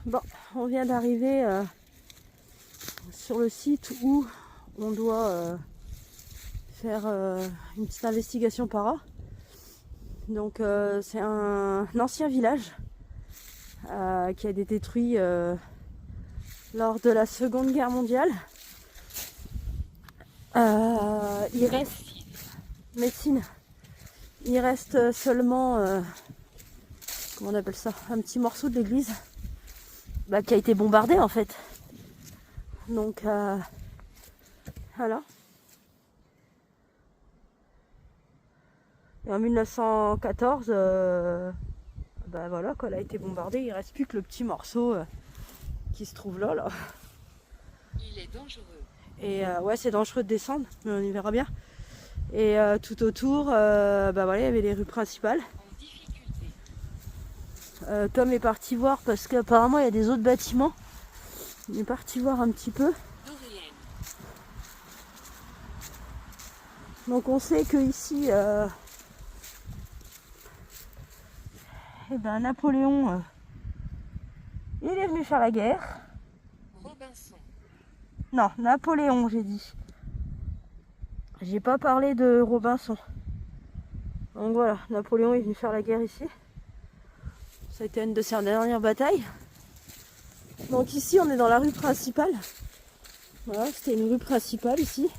Bon, on vient d'arriver sur le site où on doit faire une petite investigation para. Donc c'est un ancien village qui a été détruit lors de la Seconde Guerre mondiale. Il reste médecine. Il reste seulement comment on appelle ça, un petit morceau de l'église qui a été bombardé en fait. Donc voilà. Et en 1914, voilà, quand elle a été bombardée, il ne reste plus que le petit morceau qui se trouve là. Il est dangereux. Et ouais, c'est dangereux de descendre, mais on y verra bien. Et tout autour, voilà, il y avait les rues principales. En difficulté. Tom est parti voir parce qu'apparemment il y a des autres bâtiments. Il est parti voir un petit peu. Dorienne. Donc on sait que ici, Napoléon, il est venu faire la guerre. Robinson. Non, Napoléon, j'ai dit. J'ai pas parlé de Robinson. Donc voilà, Napoléon est venu faire la guerre ici. Ça a été une de ses dernières batailles. Donc ici, on est dans la rue principale. Voilà, c'était une rue principale ici.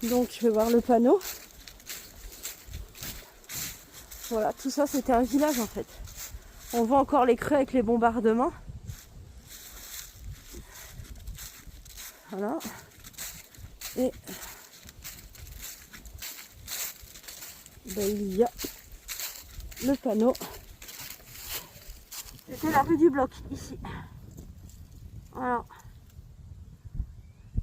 Donc je vais voir le panneau. Voilà, tout ça c'était un village en fait. On voit encore les creux avec les bombardements. Voilà. Et il y a le panneau. C'était la rue du Bloc ici. Voilà.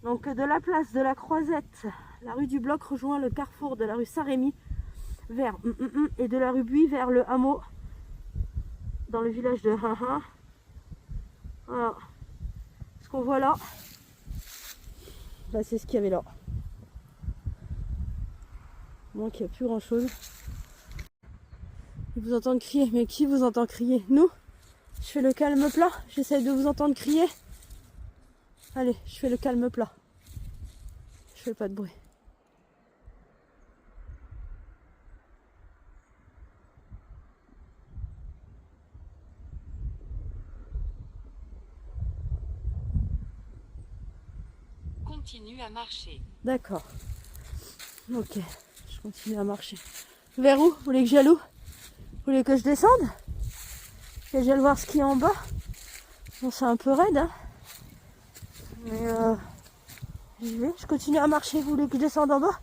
Donc de la place de la Croisette, la rue du Bloc rejoint le carrefour de la rue Saint-Rémy vers et de la rue Buis vers le hameau dans le village de Haha. Voilà. Ce qu'on voit là, c'est ce qu'il y avait là. Donc il n'y a plus grand chose. Ils vous entendent crier, mais qui vous entend crier? Nous? Je fais le calme plat, j'essaye de vous entendre crier. Allez, je fais le calme plat. Je fais pas de bruit. Continue à marcher. D'accord. Ok, je continue à marcher. Vers où? Vous voulez que j'aille où? Vous voulez que je descende? Que j'aille voir ce qu'il y a en bas? Bon, c'est un peu raide, hein. Mais j'y vais. Je continue à marcher. Vous voulez que je descende en bas?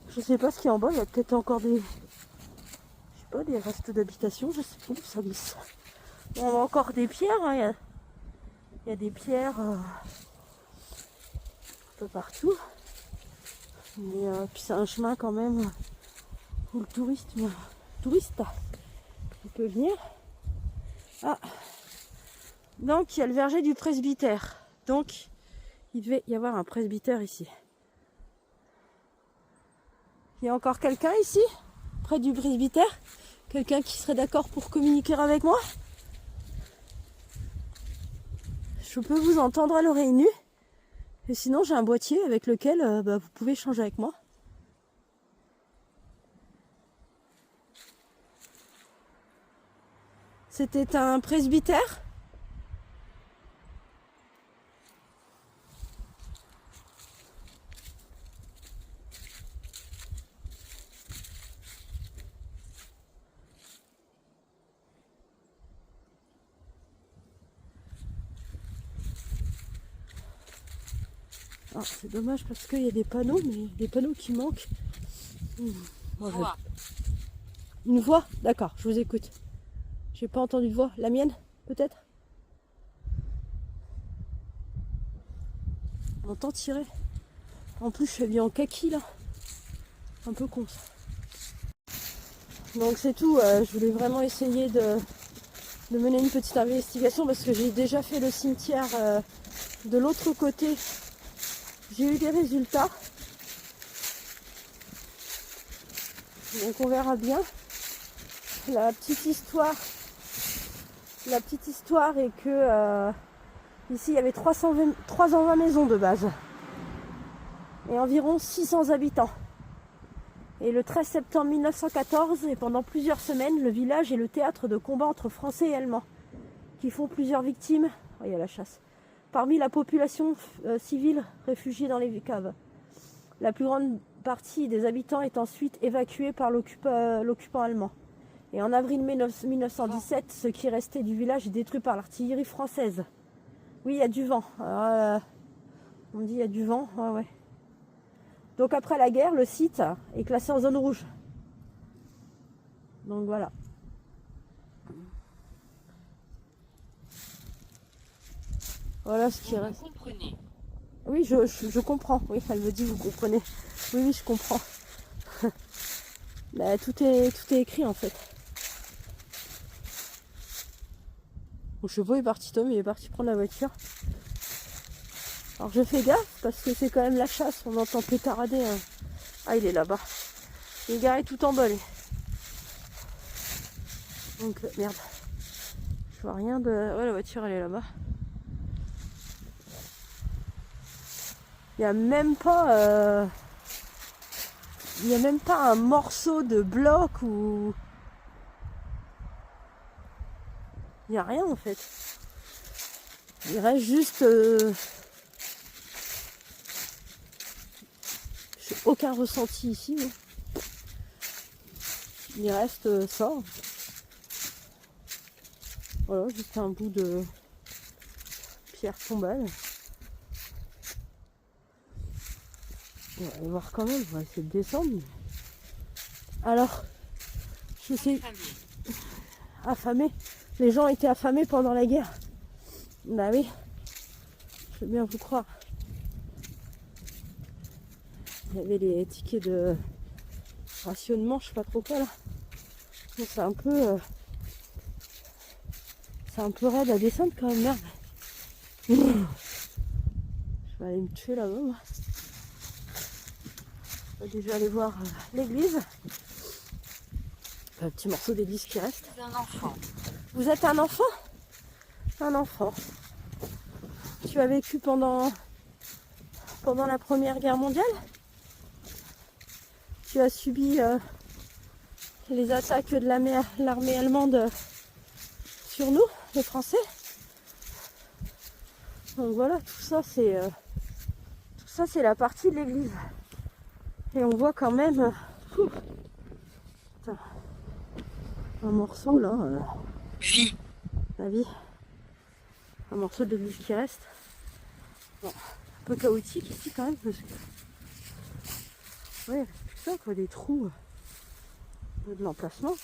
Je sais pas ce qu'il y a en bas. Il y a peut-être encore des... Je sais pas, des restes d'habitation. Je sais pas où ça glisse. Bon, on voit encore des pierres, hein. Il y a des pierres un peu partout. Mais puis c'est un chemin quand même où le touriste il peut venir. Ah, donc il y a le verger du presbytère. Donc il devait y avoir un presbytère ici. Il y a encore quelqu'un ici, près du presbytère? Quelqu'un qui serait d'accord pour communiquer avec moi? Je peux vous entendre à l'oreille nue. Et sinon j'ai un boîtier avec lequel vous pouvez échanger avec moi. C'était un presbytère? Ah, c'est dommage parce qu'il y a des panneaux, mais des panneaux qui manquent. Voix. Une voix? D'accord, je vous écoute. J'ai pas entendu de voix. La mienne, peut-être? On entend tirer. En plus, je suis habillée en kaki là. Un peu con ça. Donc c'est tout. Je voulais vraiment essayer de mener une petite investigation parce que j'ai déjà fait le cimetière de l'autre côté. J'ai eu des résultats. Donc on verra bien. La petite histoire La petite histoire est que ici il y avait 320 maisons de base et environ 600 habitants. Et le 13 septembre 1914, et pendant plusieurs semaines, le village est le théâtre de combats entre Français et Allemands, qui font plusieurs victimes. Oh, il y a la chasse. Parmi la population civile réfugiée dans les caves. La plus grande partie des habitants est ensuite évacuée par l'occupant allemand. Et en avril 1917, ce qui restait du village est détruit par l'artillerie française. Oui, il y a du vent. Alors, on me dit il y a du vent. Ouais, ouais. Donc après la guerre, le site est classé en zone rouge. Donc voilà. Voilà ce qui reste. Vous comprenez. Oui, je comprends. Oui, elle me dit, vous comprenez. Oui, oui, je comprends. Bah, tout est écrit en fait. Mon cheval est parti, Tom, il est parti prendre la voiture. Alors je fais gaffe parce que c'est quand même la chasse, on entend pétarader. Hein. Ah, il est là-bas. Il est garé tout en bas, lui. Donc, merde. Je vois rien de... Ouais, la voiture, elle est là-bas. Il n'y a même pas... Il n'y a même pas un morceau de bloc ou... Il n'y a rien, en fait. Il reste juste... J'ai aucun ressenti ici. Mais... Il reste ça. Voilà, juste un bout de pierre tombale. On va aller voir quand même, on va essayer de descendre. Alors, je sais... Affamés. Les gens étaient affamés pendant la guerre. Bah oui, je veux bien vous croire. Il y avait les tickets de rationnement, je sais pas trop quoi là. Donc c'est un peu raide à descendre quand même, merde. Je vais aller me tuer là-bas. Moi. Je vais déjà aller voir l'église. Un petit morceau d'église qui reste. Un enfant. Vous êtes un enfant? Un enfant. Tu as vécu pendant la Première Guerre mondiale? Tu as subi les attaques de l'armée allemande sur nous, les Français. Donc voilà, tout ça c'est la partie de l'église. Et on voit quand même un morceau là. Vie. La vie. Un morceau de l'église qui reste. Bon, un peu chaotique ici quand même parce que. Ouais, c'est ça quoi, des trous de l'emplacement.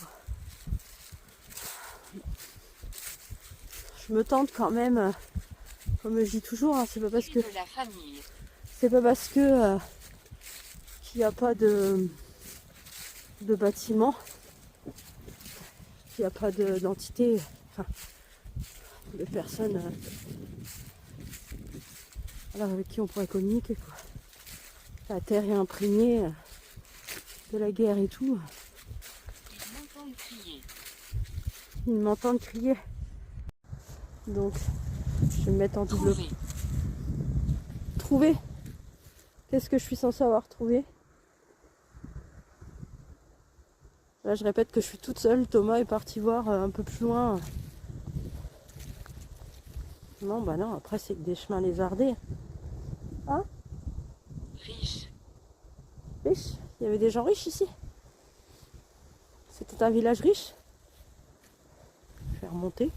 Je me tente quand même, comme je dis toujours, hein, c'est pas parce que. De la famille. C'est pas parce que qu'il n'y a pas de bâtiment, qu'il n'y a pas d'entité, enfin, de personnes alors avec qui on pourrait communiquer quoi. La terre est imprégnée de la guerre et tout. Ils m'entendent crier. Ils m'entendent crier. Donc je vais me mettre en double. Trouver. Trouver. Qu'est-ce que je suis censée avoir trouvé? Là je répète que je suis toute seule. Thomas est parti voir un peu plus loin. Non bah non, après c'est que des chemins lézardés. Hein? Riche. Riche? Il y avait des gens riches ici? C'était un village riche? Je vais remonter.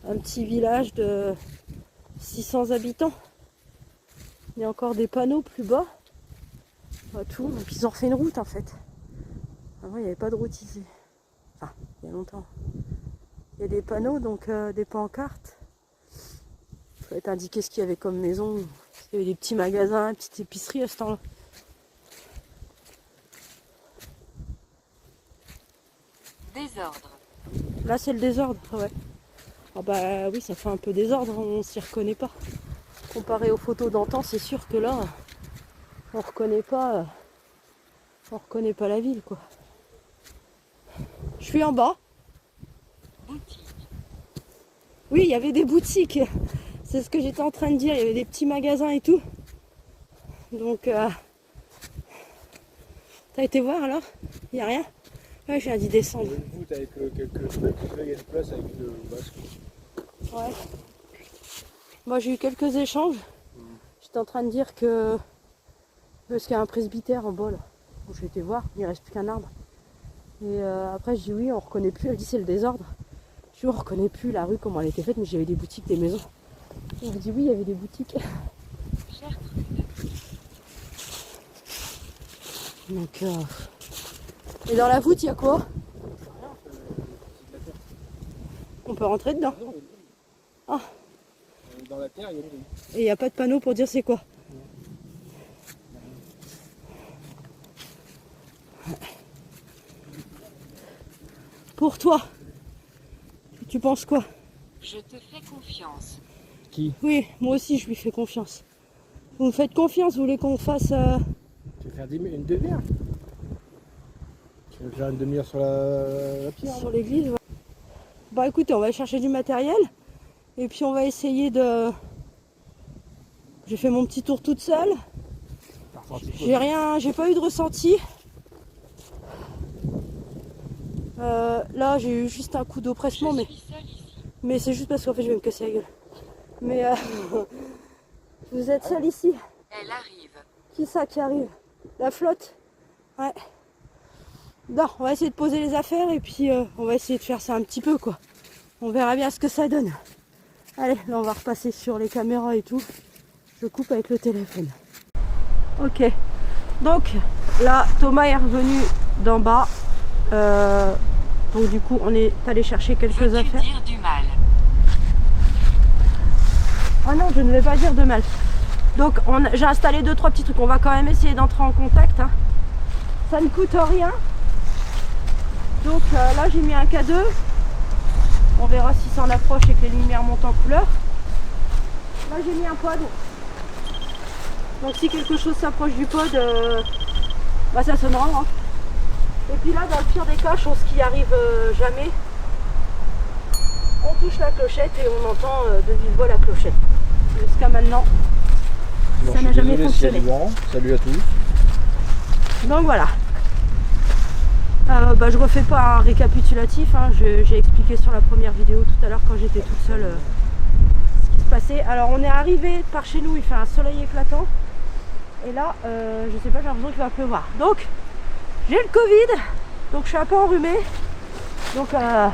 Un petit village de 600 habitants. Il y a encore des panneaux plus bas. Tout. Donc ils ont refait une route en fait. Avant il n'y avait pas de route ici. Enfin, il y a longtemps. Il y a des panneaux, donc des pancartes. Il faut être indiqué ce qu'il y avait comme maison. Il y avait des petits magasins, une petite épicerie à ce temps-là. Désordre. Là c'est le désordre, ouais. Ah bah oui, ça fait un peu désordre, on s'y reconnaît pas. Comparé aux photos d'antan, c'est sûr que là, on reconnaît pas la ville quoi. Je suis en bas. Boutique. Oui, il y avait des boutiques. C'est ce que j'étais en train de dire. Il y avait des petits magasins et tout. Donc, t'as été voir alors? Il n'y a rien? Ouais, je viens d'y descendre. Il y a une voûte avec quelques trucs, là il y a une place avec une vasque. Ouais. Moi j'ai eu quelques échanges. J'étais en train de dire que. Parce qu'il y a un presbytère en bas là. Bon, j'ai été voir, il ne reste plus qu'un arbre. Et après je dis oui, on reconnaît plus. Elle dit c'est le désordre. Je dis on reconnaît plus la rue, comment elle était faite, mais j'avais des boutiques, des maisons. On me dit oui, il y avait des boutiques. Gertrude. Donc, et dans la voûte, il y a quoi? On peut rentrer dedans. Ah. Dans la terre, il y a une rue. Et il n'y a pas de panneau pour dire c'est quoi. Pour toi, tu penses quoi? Je te fais confiance. Qui? Oui, moi aussi je lui fais confiance. Vous me faites confiance, vous voulez qu'on fasse... Tu veux faire une demi-heure? Tu veux faire une demi-heure sur la pierre? sur l'église? Ouais. Bah écoutez, on va aller chercher du matériel. Et puis on va essayer de... J'ai fait mon petit tour toute seule. J'ai pas eu de ressenti. Là j'ai eu juste un coup d'oppressement, Je mais suis seule ici. c'est juste parce qu'en fait je vais me casser la gueule. Mais vous êtes seul ici? Elle arrive. Qui ça qui arrive? La flotte? Ouais. Non, on va essayer de poser les affaires et puis on va essayer de faire ça un petit peu quoi. On verra bien ce que ça donne. Allez, là on va repasser sur les caméras et tout. Je coupe avec le téléphone. Ok. Donc là Thomas est revenu d'en bas. Donc du coup on est allé chercher quelques Veux-tu affaires. dire du mal? Ah non, je ne vais pas dire de mal. Donc j'ai installé 2-3 petits trucs. On va quand même essayer d'entrer en contact. Hein. Ça ne coûte rien. Donc là j'ai mis un K2. On verra si ça en approche et que les lumières montent en couleur. Là j'ai mis un pod. Donc si quelque chose s'approche du pod, bah ça sonnera. Hein. Et puis là dans le pire des cas, chose qui arrive jamais, on touche la clochette et on entend de vive voix la clochette. Jusqu'à maintenant, Bon, ça n'a jamais fonctionné. Salut à tous. Donc voilà. Bah, je refais pas un récapitulatif, hein. J'ai expliqué sur la première vidéo tout à l'heure quand j'étais toute seule ce qui se passait. Alors on est arrivé par chez nous, il fait un soleil éclatant. Et là, je sais pas, j'ai l'impression qu'il va pleuvoir. Donc, j'ai le Covid, donc je suis un peu enrhumée. Donc, ça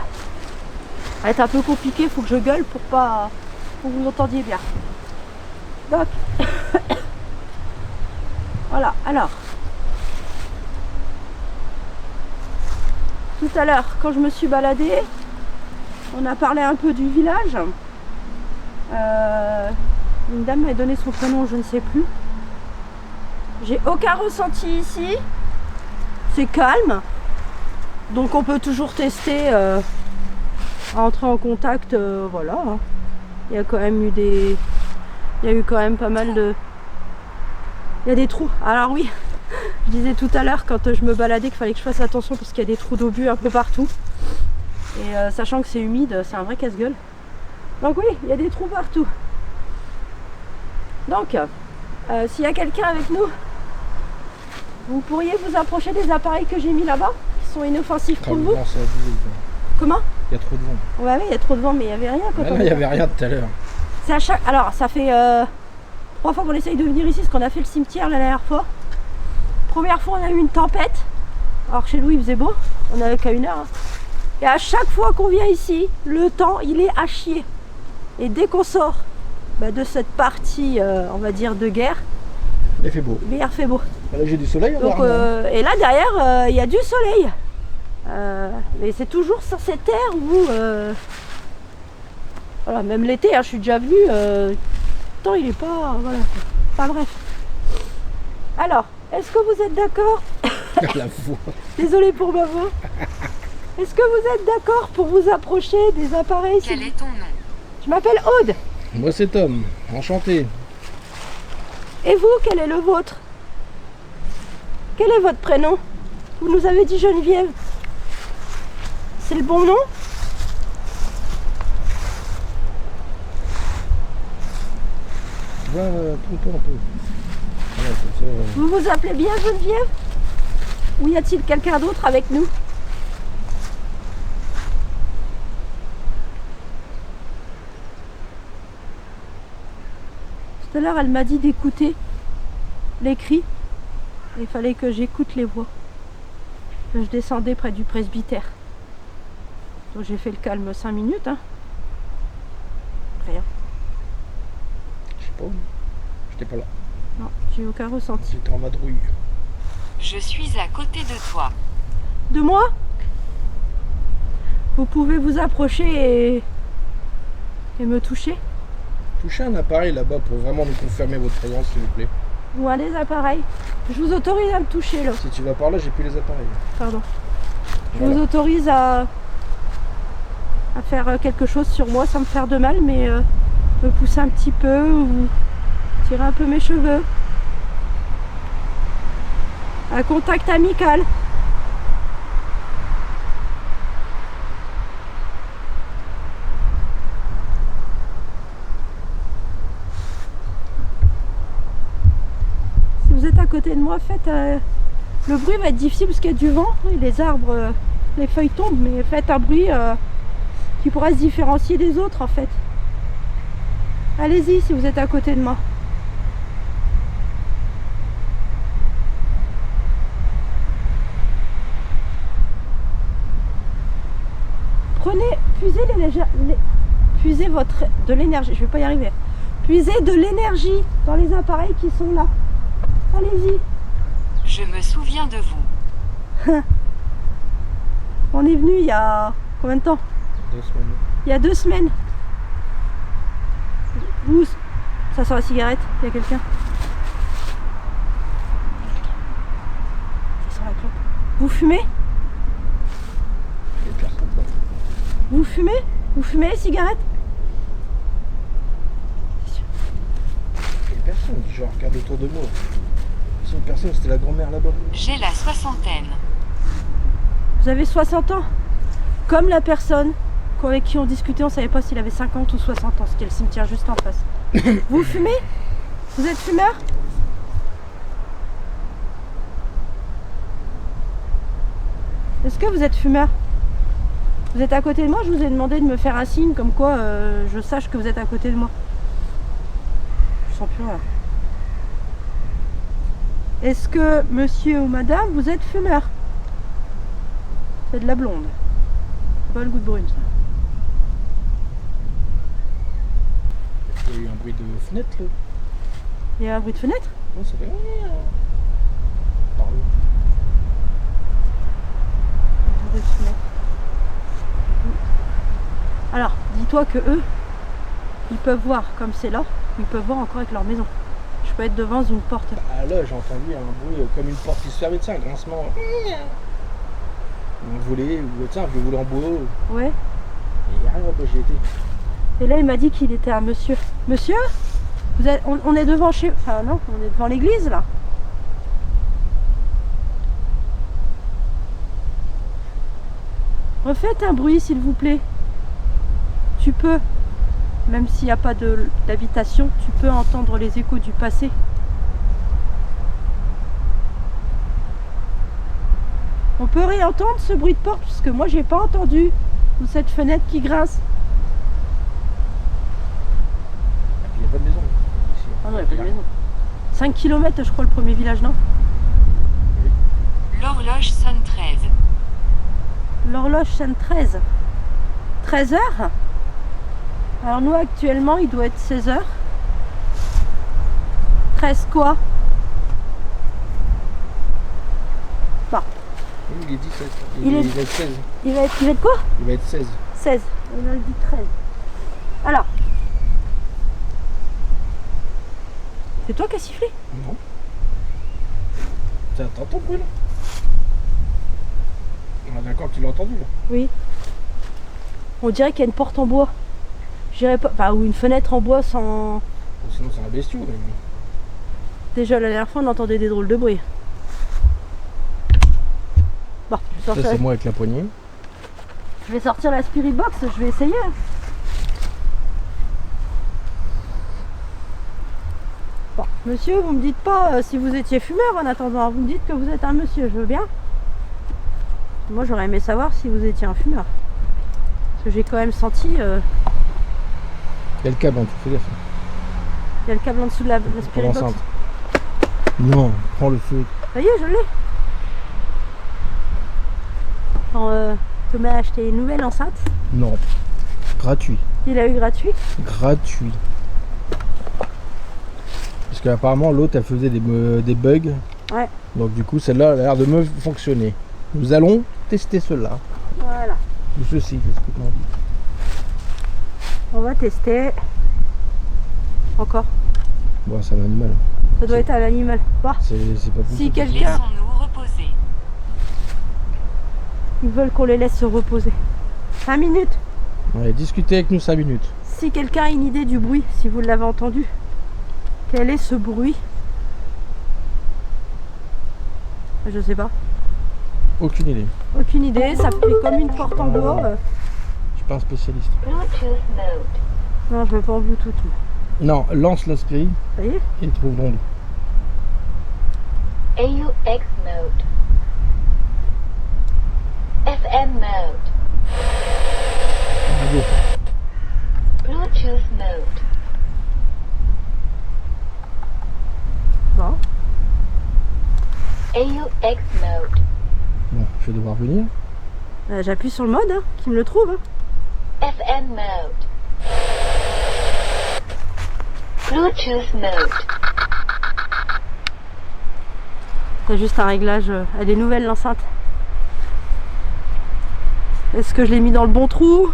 va être un peu compliqué, il faut que je gueule pour que vous m'entendiez bien. Donc, voilà, alors. Tout à l'heure, quand je me suis baladée, on a parlé un peu du village. Une dame m'a donné son prénom, je ne sais plus. J'ai aucun ressenti ici. C'est calme. Donc on peut toujours tester à entrer en contact. Voilà. Il y a quand même eu des... Il y a eu quand même pas mal de... Il y a des trous. Alors oui, je disais tout à l'heure quand je me baladais qu'il fallait que je fasse attention parce qu'il y a des trous d'obus un peu partout. Et sachant que c'est humide, c'est un vrai casse-gueule. Donc oui, il y a des trous partout. Donc, s'il y a quelqu'un avec nous, vous pourriez vous approcher des appareils que j'ai mis là-bas, qui sont inoffensifs pour vous. Comment? Il y a trop de vent. Ouais, oui, il y a trop de vent, mais il n'y avait rien. Quand Il n'y avait rien tout à l'heure. C'est à chaque... Alors, ça fait 3 fois qu'on essaye de venir ici, parce qu'on a fait le cimetière la dernière fois. Première fois, on a eu une tempête. Alors, chez nous, il faisait beau. On n'avait qu'à 1 heure. Hein. Et à chaque fois qu'on vient ici, le temps, il est à chier. Et dès qu'on sort de cette partie, on va dire, de guerre, il fait beau. Mais il fait beau. Là, j'ai du soleil. Donc, et là, derrière, il y a du soleil. Mais c'est toujours sur cette terre où... Voilà, même l'été, hein, je suis déjà venue. Le temps, il est pas... Voilà. Enfin, bref. Alors, est-ce que vous êtes d'accord? La voix. Désolée pour ma voix. Est-ce que vous êtes d'accord pour vous approcher des appareils? Quel est ton nom? Je m'appelle Aude. Moi, c'est Tom. Enchanté. Et vous, quel est le vôtre? Quel est votre prénom? Vous nous avez dit Geneviève. C'est le bon nom? Va, trompe-toi un peu. Voilà, comme ça. Vous vous appelez bien Geneviève? Ou y a-t-il quelqu'un d'autre avec nous? Tout à l'heure, elle m'a dit d'écouter les cris. Il fallait que j'écoute les voix. Je descendais près du presbytère. Donc j'ai fait le calme 5 minutes. Hein. Rien. Je sais pas où. J'étais pas là. Non, j'ai aucun ressenti. J'étais en vadrouille. Je suis à côté de toi. De moi? Vous pouvez vous approcher et me toucher? Touchez un appareil là-bas pour vraiment nous confirmer votre présence, s'il vous plaît. Ou un des appareils. Je vous autorise à me toucher là. Si tu vas par là, j'ai plus les appareils. Pardon. Je Voilà. vous autorise à faire quelque chose sur moi sans me faire de mal, mais me pousser un petit peu ou tirer un peu mes cheveux. Un contact amical. Si vous êtes à côté de moi, faites... le bruit va être difficile parce qu'il y a du vent et les arbres, les feuilles tombent, mais faites un bruit qui pourra se différencier des autres en fait. Allez-y si vous êtes à côté de moi. Prenez, puisez de l'énergie, je vais pas y arriver. Puisez de l'énergie dans les appareils qui sont là. Allez-y. Je me souviens de vous. On est venu il y a combien de temps? 2 semaines. Il y a 2 semaines. Où ça sent la cigarette? Il y a quelqu'un? Ça sent la clope. Vous fumez? Il y a personne là. Vous fumez? Vous fumez les cigarettes? Il y a personne. Je regarde autour de moi. C'est une personne, c'était la grand-mère là-bas. J'ai la soixantaine. Vous avez 60 ans? Comme la personne avec qui on discutait, on savait pas s'il avait 50 ou 60 ans, c'était le cimetière juste en face. Vous fumez? Vous êtes fumeur? Est-ce que vous êtes fumeur? Vous êtes à côté de moi, je vous ai demandé de me faire un signe comme quoi je sache que vous êtes à côté de moi. Je sens plus rien. Est-ce que monsieur ou madame, vous êtes fumeur? C'est de la blonde. C'est pas le goût de brune ça. Il y a eu un bruit de fenêtre là. Il y a un bruit de fenêtre? Non, ça fait. Pardon. Un bruit de fenêtre. Alors, dis-toi que eux, ils peuvent voir comme c'est là, ils peuvent voir encore avec leur maison. Je peux être devant une porte. Ah là, j'ai entendu un bruit comme une porte qui se fermait, tu sais, un grincement. Un volet, ou tiens, un vieux volet en bois. Ouais. Et il n'y a rien, j'y étais. Et là, il m'a dit qu'il était un monsieur. Monsieur, vous êtes, on est devant chez... Enfin non, on est devant l'église là. Refaites un bruit s'il vous plaît. Tu peux, même s'il n'y a pas d'habitation, tu peux entendre les échos du passé. On peut réentendre ce bruit de porte parce que moi j'ai pas entendu. Ou cette fenêtre qui grince. Il n'y a pas de maison ici. Ah non, il n'y a pas de maison. 5 km je crois le premier village, non? L'horloge sonne 13. L'horloge sonne 13. 13 heures? Alors nous actuellement il doit être 16 heures. 13 quoi? Bon. Oui, il est 17. Il est- va être 16. Il va être quoi? Il va être 16. 16. On a dit 13. Alors. C'est toi qui as sifflé? Non. T'entends le bruit là? On est d'accord que tu l'as entendu là. Oui. On dirait qu'il y a une porte en bois. J'irais pas. Enfin, ou une fenêtre en bois sans. Ou sinon c'est un bestiau. Mais... Déjà la dernière fois on entendait des drôles de bruit. Bon, je Ça sortirai. c'est moi avec la poignée. Je vais sortir la Spirit Box, je vais essayer. Bon, monsieur, vous me dites pas si vous étiez fumeur en attendant. Vous me dites que vous êtes un monsieur, je veux bien. Moi, j'aurais aimé savoir si vous étiez un fumeur. Parce que j'ai quand même senti... Il y a le câble en dessous, fais gaffe. Il y a le câble en dessous de la Spirit Box. L'enceinte. Non, prends le feu. Ça y est, je l'ai. Quand Thomas a acheté une nouvelle enceinte, Non. Gratuit. il a eu gratuit. Gratuit. Parce qu'apparemment l'autre elle faisait des bugs. Ouais. Donc du coup celle-là a l'air de me fonctionner. Nous allons tester celle-là. Voilà. Ou ceci, qu'est-ce que t'en dis? On va tester. Encore. Bon, c'est un animal. Ça doit être un animal. Bah, C'est pas possible. si quelqu'un... Laissons-nous reposer. Ils veulent qu'on les laisse se reposer. 5 minutes. Ouais, discutez avec nous 5 minutes. Si quelqu'un a une idée du bruit, si vous l'avez entendu, quel est ce bruit? Je sais pas. Aucune idée. Aucune idée, ça fait comme une porte en bois. Je suis pas un spécialiste. Bluetooth mode. Non, je veux pas en Bluetooth. moi. Non, lance la Spirit Ça y est? et trouve l'onde. AUX mode. FM mode. Radio. Bluetooth mode. Bon. AUX mode. Bon, je vais devoir venir. J'appuie sur le mode, hein, qui me le trouve. Hein. FM mode. Bluetooth mode. C'est juste un réglage. Elle est nouvelle l'enceinte. Est-ce que je l'ai mis dans le bon trou?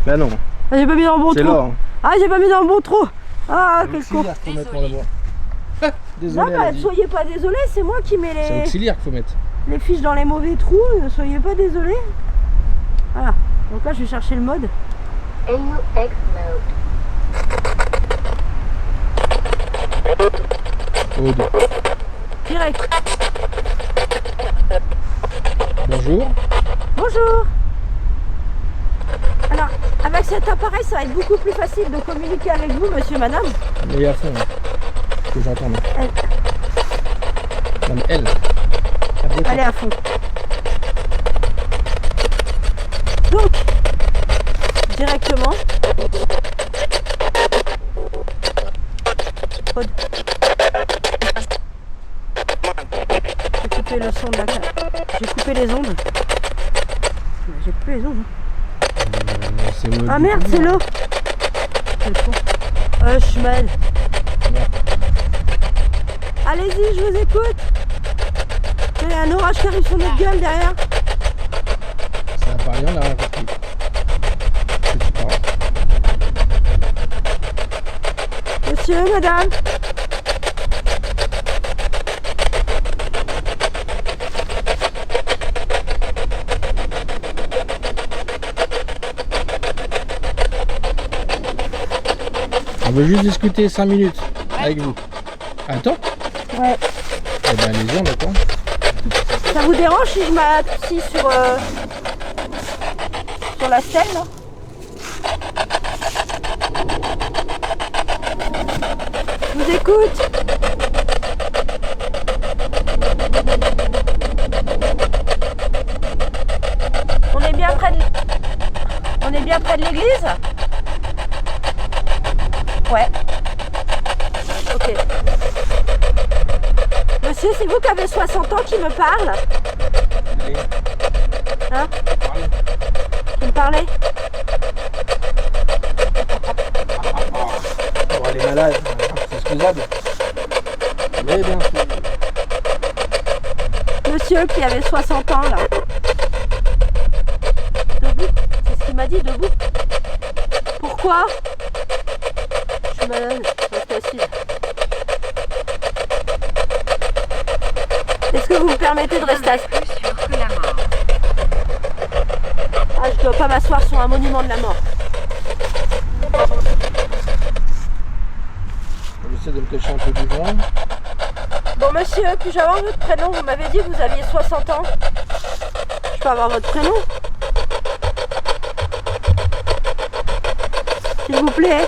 Bah non, Ah, j'ai pas mis dans le bon c'est trou. là. Hein. Ah, j'ai pas mis dans le bon trou. Ah, quel con. Auxiliaire qu'il faut mettre pour le voir. Non, Désolé, bah, elle a dit. soyez pas désolé, c'est moi qui mets C'est les, auxiliaire qu'il faut mettre. les fiches dans les mauvais trous. Ne soyez pas désolé. Voilà. Donc là, je vais chercher le mode. AUX mode. Aude. Direct. Bonjour. Bonjour. Alors, avec cet appareil, ça va être beaucoup plus facile de communiquer avec vous, monsieur, madame. Mais à fond. Hein. Que j'entends. Elle. Non mais elle. À gauche. Allez à fond. Donc, directement. Aude. J'ai coupé le son de la carte. J'ai coupé les ondes. J'ai coupé les ondes. C'est le- Ah merde, c'est l'eau. Quel con. Je suis mal. Allez-y, je vous écoute. Il y a un orage qui arrive sur notre gueule derrière. Ça n'a pas rien à raconter. Que tu parles. Monsieur, madame. On veut juste discuter 5 minutes avec vous. Attends. Ouais. Eh ben allez-y, on attend. Ça vous dérange si je m'appuie sur la selle là? Je vous écoute. On est bien près de l'église? Ouais. Ok. Monsieur, c'est vous qui avez 60 ans qui me parle? Allez, Hein? parlez. Vous me parlez? Bon, elle est malade, c'est excusable. Mais bien sûr. Monsieur qui avait 60 ans là. Debout? C'est ce qu'il m'a dit, debout. Pourquoi? Je suis malade, reste assise. Est-ce que vous me permettez de rester assise? Plus sûr que la mort. Ah, je dois pas m'asseoir sur un monument de la mort. J'essaie de me cacher un peu du vent. Bon monsieur, puis-je avoir votre prénom? Vous m'avez dit que vous aviez 60 ans. Je peux avoir votre prénom? S'il vous plaît.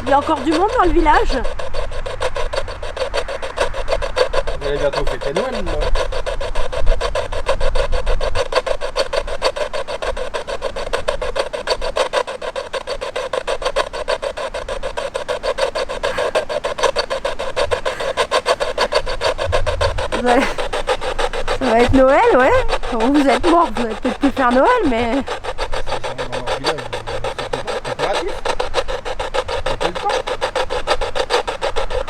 Il y a encore du monde dans le village? Vous allez bientôt fêter Noël, moi. Ça va être Noël, ouais. Quand vous êtes mort, vous allez peut-être plus faire Noël, mais... C'est dans leur village. C'est coopératif. On fait le temps.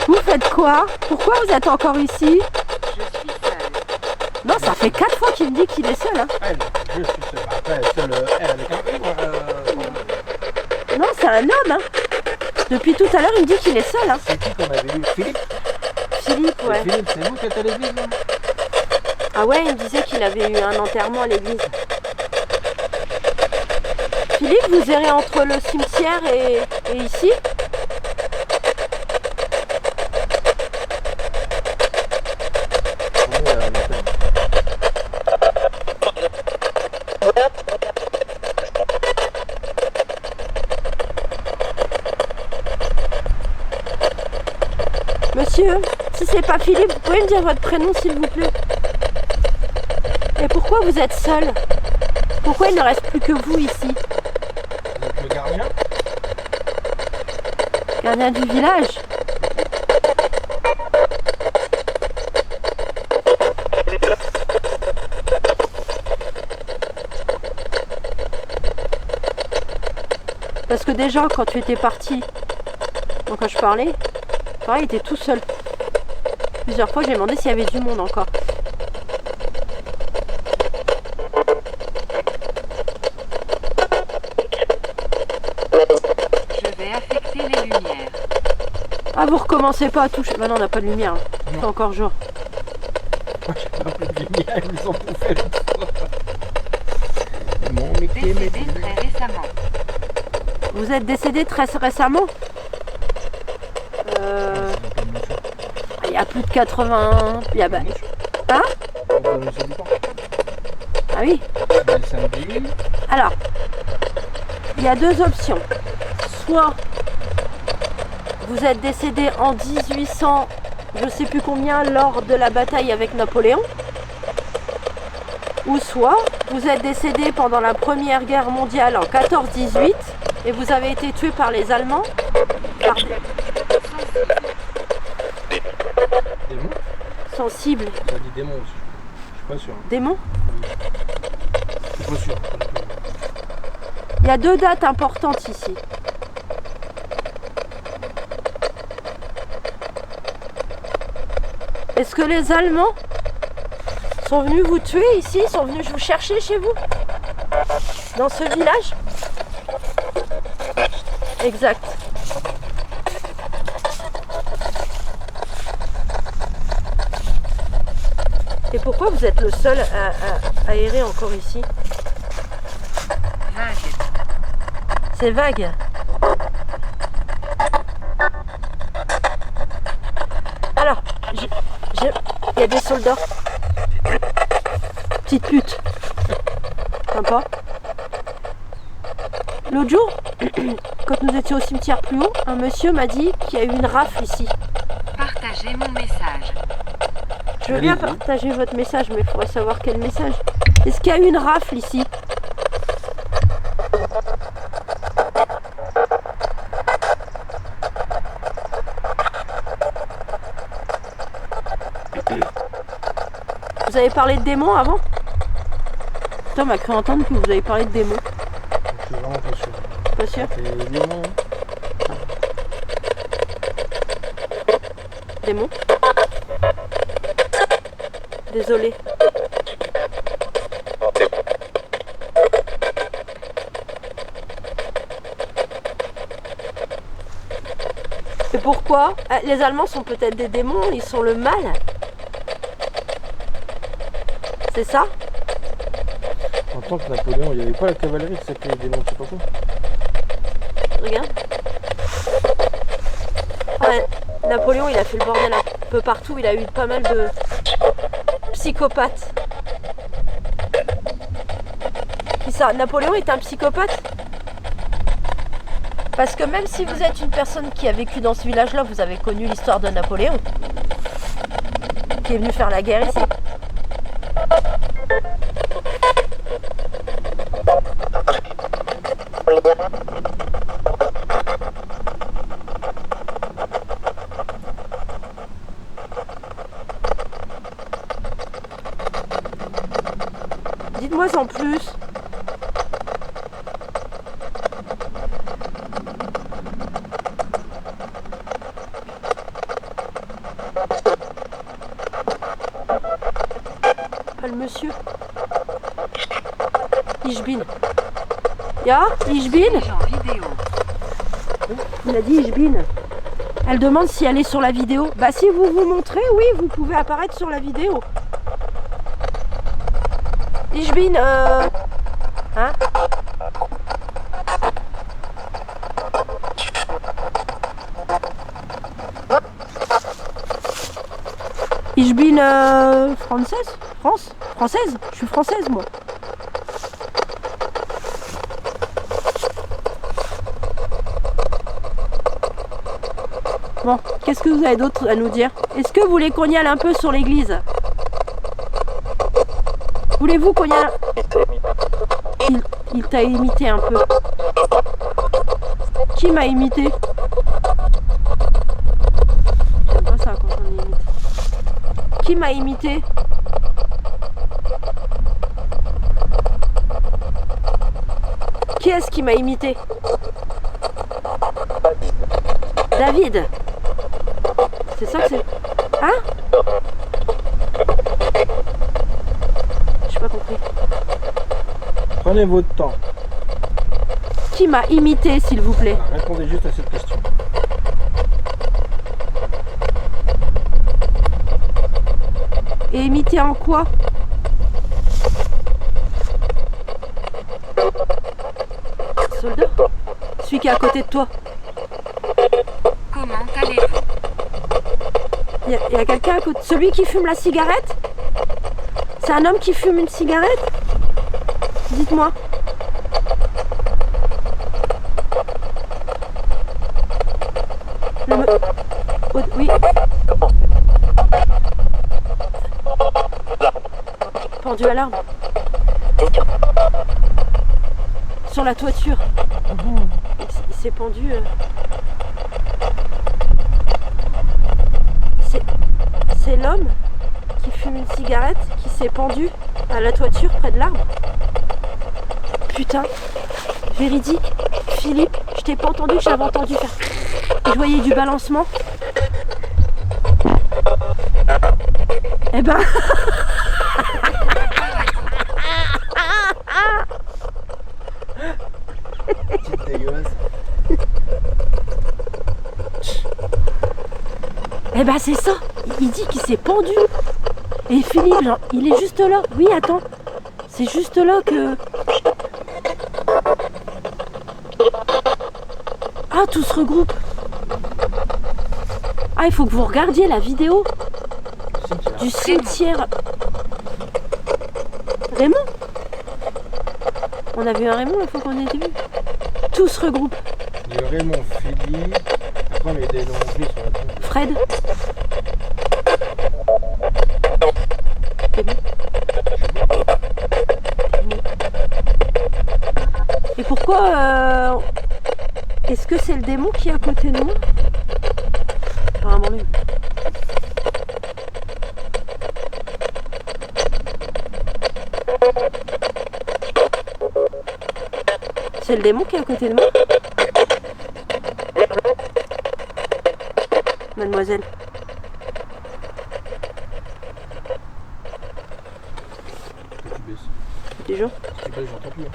Vous faites quoi? Pourquoi vous êtes encore ici? Je suis seule. Non, ça fait 4 fois qu'il me dit qu'il est seul. Hein. Elle, je suis seul. Après, seul, elle avec un Non, c'est un homme. Hein. Depuis tout à l'heure, il me dit qu'il est seul. Hein. C'est qui qu'on avait eu? Philippe? Philippe, ouais. Philippe, c'est vous qui êtes à l'église, là? Ah ouais, il me disait qu'il avait eu un enterrement à l'église. Philippe, vous errez entre le cimetière et ici? Monsieur, si c'est pas Philippe, vous pouvez me dire votre prénom s'il vous plaît? Et pourquoi vous êtes seul? Pourquoi il ne reste plus que vous ici? Vous êtes le gardien? Gardien du village? Parce que déjà, quand tu étais parti, donc quand je parlais, pareil, il était tout seul. Plusieurs fois, j'ai demandé s'il y avait du monde encore. Je vais affecter les lumières. Ah, vous recommencez pas à toucher. Bah non, on n'a pas de lumière. Il fait encore jour. Moi, j'ai pas plus de lumière, ils nous ont bouffé l'autre fois. Mon Décédé très récemment. Vous êtes décédé très récemment? Il y a plus de 80... Il y a... Hein? Ah oui. Alors, il y a deux options. Soit vous êtes décédé en 1800, je sais plus combien, lors de la bataille avec Napoléon. Ou soit vous êtes décédé pendant la Première Guerre mondiale en 14-18 et vous avez été tué par les Allemands. Démon? Sensible. On a dit démon aussi. Je suis pas sûr. Démon? Je suis pas sûr. Il y a deux dates importantes ici. Est-ce que les Allemands sont venus vous tuer ici? Sont venus vous chercher chez vous? Dans ce village? Exact. Et pourquoi vous êtes le seul à errer encore ici? Vague. C'est vague. Alors, il y a des soldats. Petite pute. Sympa. L'autre jour, quand nous étions au cimetière plus haut, un monsieur m'a dit qu'il y a eu une rafle ici. Partagez mon message. Je veux bien partager votre message, mais il faudrait savoir quel message. Est-ce qu'il y a eu une rafle ici? Vous avez parlé de démons avant? Putain, m'a cru entendre que vous avez parlé de démons. Je suis vraiment pas sûr. Pas sûr? C'est démon. Démon? Désolé. Et pourquoi? Les Allemands sont peut-être des démons, ils sont le mal. C'est ça? En tant que Napoléon, il n'y avait pas la cavalerie qui s'appelait les démons, je sais pas quoi. Regarde. Ouais, Napoléon, il a fait le bordel un peu partout. Il a eu pas mal de psychopathes. Qui ça? Napoléon est un psychopathe? Parce que même si vous êtes une personne qui a vécu dans ce village-là, vous avez connu l'histoire de Napoléon, qui est venu faire la guerre ici. Dites-moi en plus. Pas le monsieur. Ich bin. Ya, ich bin. En vidéo. Il a dit ich bin. Elle demande si elle est sur la vidéo. Bah si vous vous montrez, oui, vous pouvez apparaître sur la vidéo. Ich bin, hein? Ich bin, française? Française? Je suis française, moi. Bon, qu'est-ce que vous avez d'autre à nous dire? Est-ce que vous voulez qu'on y aille un peu sur l'église? Voulez-vous qu'on y aille? Il t'a imité un peu. Qui m'a imité? J'aime pas ça quand on imite. Qui m'a imité? Qui est-ce qui m'a imité? David. C'est ça que c'est? Hein? J'ai pas compris. Prenez votre temps. Qui m'a imité, s'il vous plaît? Répondez juste à cette question. Et imité en quoi? Soldat? Celui qui est à côté de toi. Comment allez-vous? Il y a quelqu'un à côté. Celui qui fume la cigarette? C'est un homme qui fume une cigarette? Dites-moi. Oh, oui. Pendu à l'arbre. Sur la toiture. Il s'est pendu. C'est l'homme qui fume une cigarette qui s'est pendu à la toiture près de l'arbre. Putain, véridique. Philippe, je t'ai pas entendu, j'avais entendu faire. Et je voyais du balancement. Eh ben. Petite dégueulasse. Eh ben c'est ça. Il dit qu'il s'est pendu. Et Philippe, genre, il est juste là. Oui, attends. C'est juste là que... Ah, tout se regroupe. Ah, il faut que vous regardiez la vidéo du cimetière. Raymond? On a vu un Raymond la fois qu'on était vu. Tout se regroupe. Il y a Raymond, Philippe. Après, on met des noms pris sur la tête. Fred. C'est bon. Et pourquoi est-ce que c'est le démon qui est à côté de nous? Vraiment lui. C'est le démon qui est à côté de moi? Mademoiselle. Tu baisses. Déjà? Si tu baisses, j'entends plus.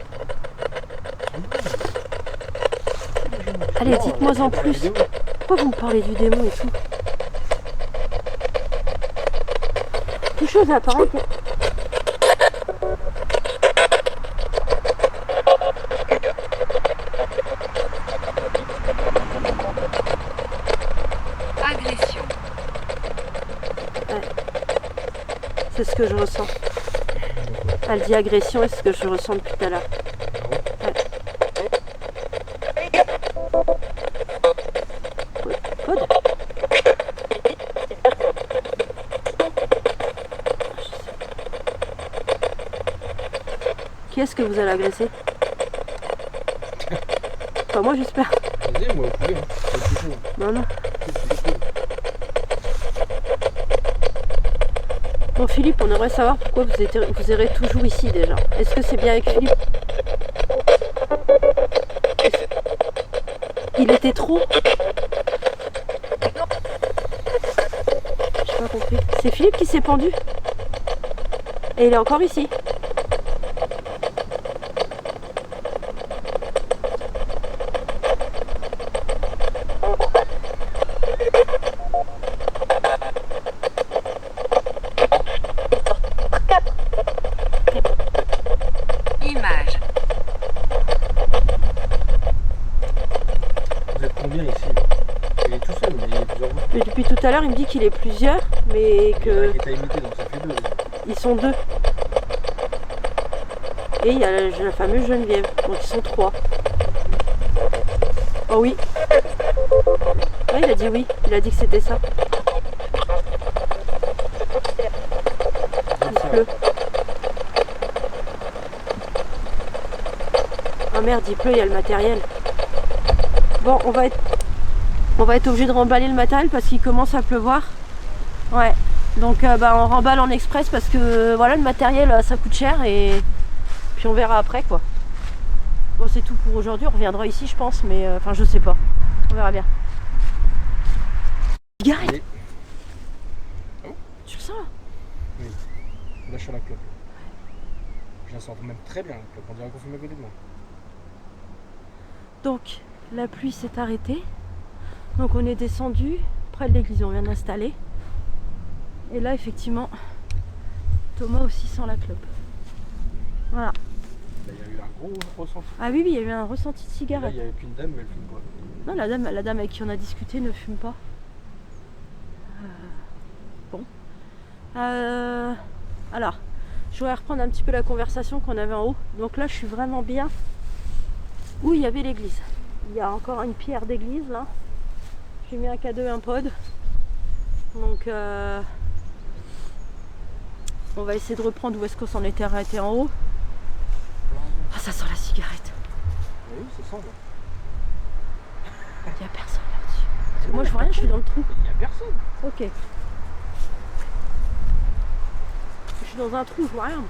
Allez, dites-moi en plus. Pourquoi vous me parlez du démon et tout? Quelque chose apparente. C'est ce que je ressens. Elle dit agression et c'est ce que je ressens depuis tout à l'heure. Ouais. Code. Qui est-ce que vous allez agresser? Pas moi, j'espère. Vas-y, moi, vous pouvez, hein. C'est le plus chaud. Non, non. C'est le plus chaud. Bon, Philippe, on aimerait savoir pourquoi vous irez toujours ici déjà. Est-ce que c'est bien avec Philippe? Il était trop? J'ai pas compris. C'est Philippe qui s'est pendu? Et il est encore ici? Image. Vous êtes combien ici? Il est tout seul, mais il y a plusieurs groupes. Mais depuis tout à l'heure, il me dit qu'il est plusieurs, mais Il y en a que qui t'a imité, donc ça fait 2. ils sont 2. Et il y a la fameuse Geneviève, donc ils sont 3. Oh oui. Ouais, il a dit oui, il a dit que c'était ça. Il pleut. Ah merde, il pleut, il y a le matériel. Bon, on va être obligé de remballer le matériel parce qu'il commence à pleuvoir. Ouais. Donc on remballe en express parce que voilà, le matériel ça coûte cher et puis on verra après quoi. Bon, c'est tout pour aujourd'hui, on reviendra ici je pense, mais enfin je sais pas. On verra bien. Cigarette. Et- Oh, Tu le sens là? oui. Là, je suis à la clope. Je la sens même très bien, la clope. On dirait qu'on fume à côté de moi. Donc la pluie s'est arrêtée. Donc on est descendu près de l'église, on vient d'installer. Et là effectivement Thomas aussi sent la clope. Voilà. Là, il y a eu un gros ressenti. Ah oui, oui, il y a eu un ressenti de Là, cigarette. il n'y avait qu'une dame, mais elle fume pas. Non, la dame avec qui on a discuté ne fume pas. Bon. Alors, je voudrais reprendre un petit peu la conversation qu'on avait en haut. Donc là, je suis vraiment bien où il y avait l'église. Il y a encore une pierre d'église là. J'ai mis un cadeau et un pod. Donc, on va essayer de reprendre où est-ce qu'on s'en était arrêté en haut. Ah, ça sent la cigarette. Oui, c'est ça, là. Il n'y a personne là-dessus. Parce que moi, je vois rien, je suis dans le trou. Il n'y a personne. Ok. Je suis dans un trou, je vois rien.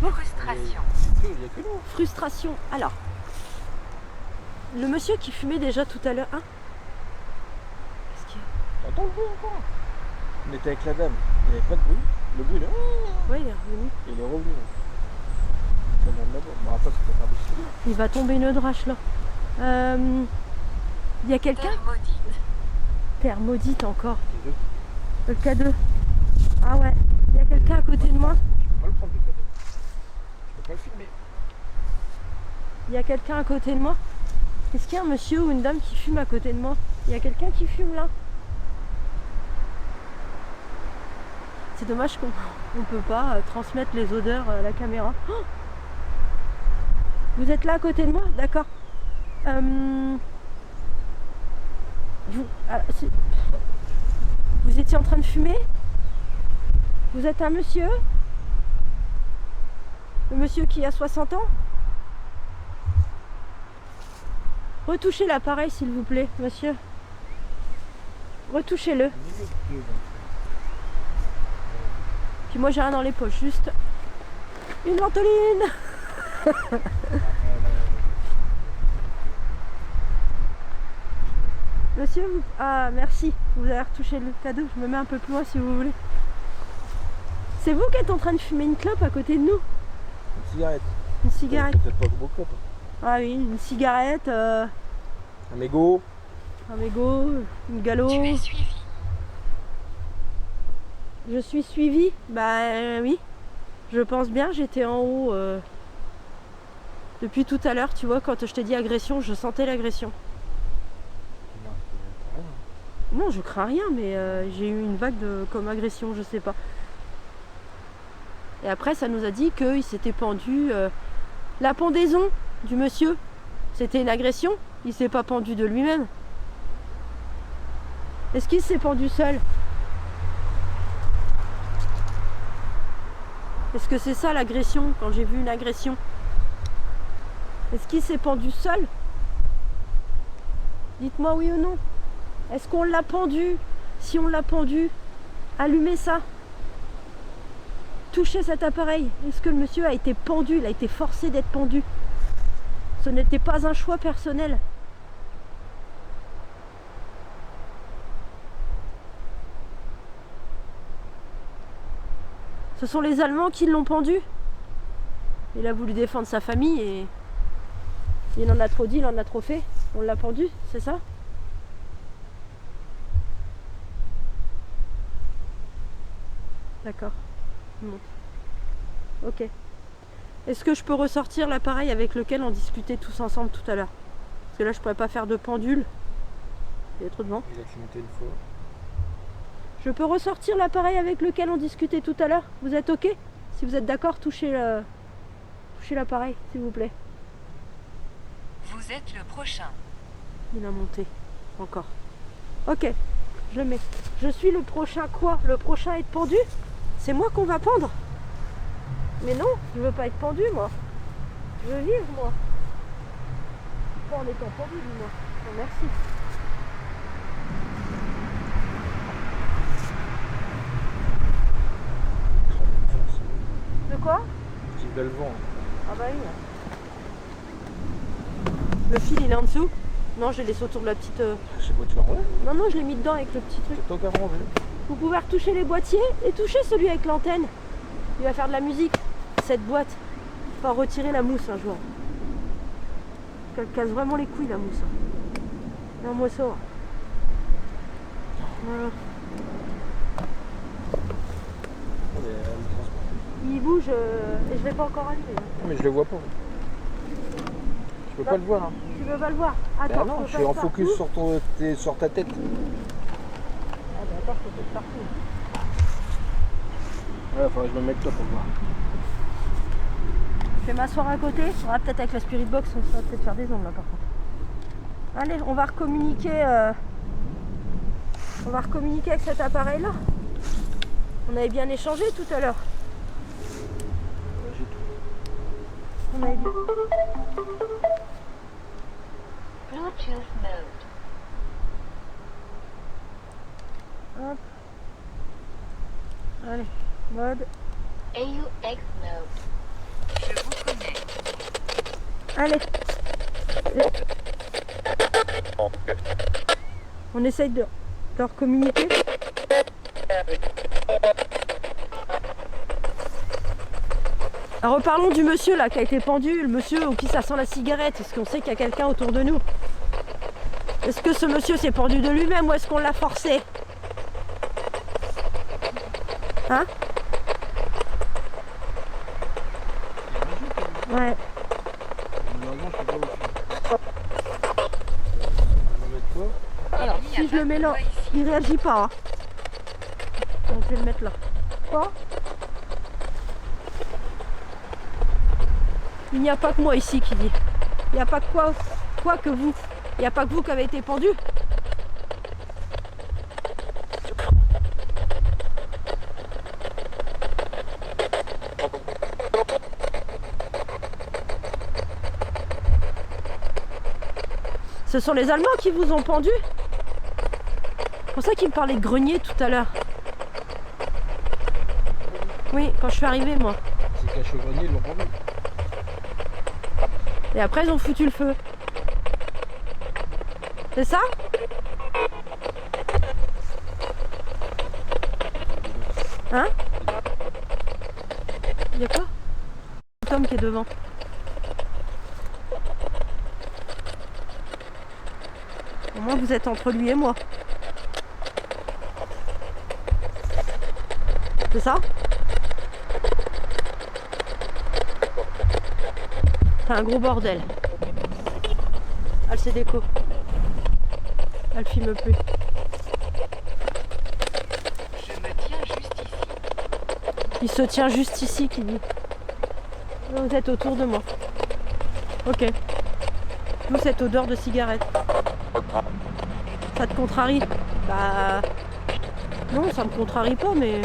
Frustration. Il n'y a que nous. Frustration. Alors, le monsieur qui fumait déjà tout à l'heure, hein? Qu'est-ce qu'il y a? T'entends le bruit encore? On était avec la dame. Il n'y avait pas de bruit. Le bruit, là. Ouais, il est revenu. Il est revenu. Là. Ça vient de là-bas. Bon, après, c'est pas faire de cinéma. Il va tomber une drache là. Il y a quelqu'un? Terre maudite. Terre maudite encore. Les deux. Le K2. Ah ouais. Il y a quelqu'un à côté de moi. Je peux pas le prendre, le cadeau. Je peux pas le filmer. Il y a quelqu'un à côté de moi. Est-ce qu'il y a un monsieur ou une dame qui fume à côté de moi? Il y a quelqu'un qui fume là. C'est dommage qu'on ne peut pas transmettre les odeurs à la caméra. Oh, vous êtes là à côté de moi? D'accord. Vous étiez en train de fumer? Vous êtes un monsieur? Le monsieur qui a 60 ans? Retouchez l'appareil s'il vous plaît, monsieur. Retouchez-le. Puis moi j'ai rien dans les poches, juste une ventoline. Monsieur, ah merci, vous avez retouché le cadeau, je me mets un peu plus loin si vous voulez. C'est vous qui êtes en train de fumer une clope à côté de nous? Une cigarette. Une cigarette. Peut-être pas beaucoup clope. Ah oui, une cigarette, Un mégot. un mégot, une galop. Tu es suivi. Je suis suivie? Bah oui, je pense bien, j'étais en haut depuis tout à l'heure, tu vois, quand je t'ai dit agression, je sentais l'agression. Non, c'est pas rien. Non, je crains rien, mais j'ai eu une vague de comme agression, je sais pas. Et après, ça nous a dit qu'il s'était pendu. La pendaison du monsieur, c'était une agression. Il s'est pas pendu de lui-même. Est-ce qu'il s'est pendu seul? Est-ce que c'est ça l'agression, quand j'ai vu une agression? Est-ce qu'il s'est pendu seul? Dites-moi oui ou non. Est-ce qu'on l'a pendu? Si on l'a pendu, allumez ça. Touchez cet appareil. Est-ce que le monsieur a été pendu? Il a été forcé d'être pendu. Ce n'était pas un choix personnel. Ce sont les Allemands qui l'ont pendu. Il a voulu défendre sa famille et il en a trop dit, il en a trop fait. On l'a pendu, c'est ça? D'accord. Monte. Ok. Est-ce que je peux ressortir l'appareil avec lequel on discutait tous ensemble tout à l'heure? Parce que là, je pourrais pas faire de pendule. Il y a trop de vent. Il a clignoté une fois. Je peux ressortir l'appareil avec lequel on discutait tout à l'heure? Vous êtes ok? Si vous êtes d'accord, touchez l'appareil, s'il vous plaît. Vous êtes le prochain. Il a monté. Encore. Ok, je le mets. Je suis le prochain quoi? Le prochain être pendu? C'est moi qu'on va pendre? Mais non, je veux pas être pendu, moi. Je veux vivre, moi. Pas en étant pendu, dis-moi. Oh, merci. De quoi? Petit bel vent. Ah bah oui. Le fil, il est en dessous? Non, je l'ai laissé autour de la petite... Je sais pas, tu vas enlever? Non, non, je l'ai mis dedans avec le petit truc. C'est toi qui as rangé. Vous pouvez retoucher les boîtiers et toucher celui avec l'antenne. Il va faire de la musique. Cette boîte. Faut retirer la mousse un jour. Elle casse vraiment les couilles, la mousse. Un moisseau. Voilà. Il bouge et je l'ai pas encore allumé. Mais je le vois pas. Tu peux pas le voir. Hein. Tu veux pas le voir? Attends, Bah non, je suis en focus sur ta tête. Ah bah attends, faut être partout. Ouais, faudrait que je me mette là pour voir. Je vais m'asseoir à côté. On va peut-être avec la Spirit Box, on va peut-être faire des ondes là par contre. Allez, on va recommuniquer. On va recommuniquer avec cet appareil là. On avait bien échangé tout à l'heure. Ouais, j'ai tout. On avait bien. Bluetooth mode. Hop. Allez, mode. AUX mode. Je vous connais. Allez. On essaye de leur communiquer. Alors, reparlons du monsieur là qui a été pendu, le monsieur au qui ça sent la cigarette. Est-ce qu'on sait qu'il y a quelqu'un autour de nous? Est-ce que ce monsieur s'est pendu de lui-même ou est-ce qu'on l'a forcé? Hein? Ouais. Alors, si je le mets là, il réagit pas. Hein. Donc je vais le mettre là. Quoi? Il n'y a pas que moi ici qui dit. Il n'y a pas que quoi que vous. Il n'y a pas que vous qui avez été pendu. Ce sont les Allemands qui vous ont pendu. C'est pour ça qu'ils me parlaient de grenier tout à l'heure. Oui, quand je suis arrivée, moi. C'est caché au grenier, ils l'ont pendu. Et après, ils ont foutu le feu. C'est ça? Hein? Il y a quoi? Tom qui est devant. Au moins, vous êtes entre lui et moi. C'est ça? C'est un gros bordel. Elle s'est déco. Elle filme plus. Il se tient juste ici, qui dit. Vous êtes autour de moi. Ok. D'où cette odeur de cigarette. Ça te contrarie? Bah... Non, ça me contrarie pas, mais...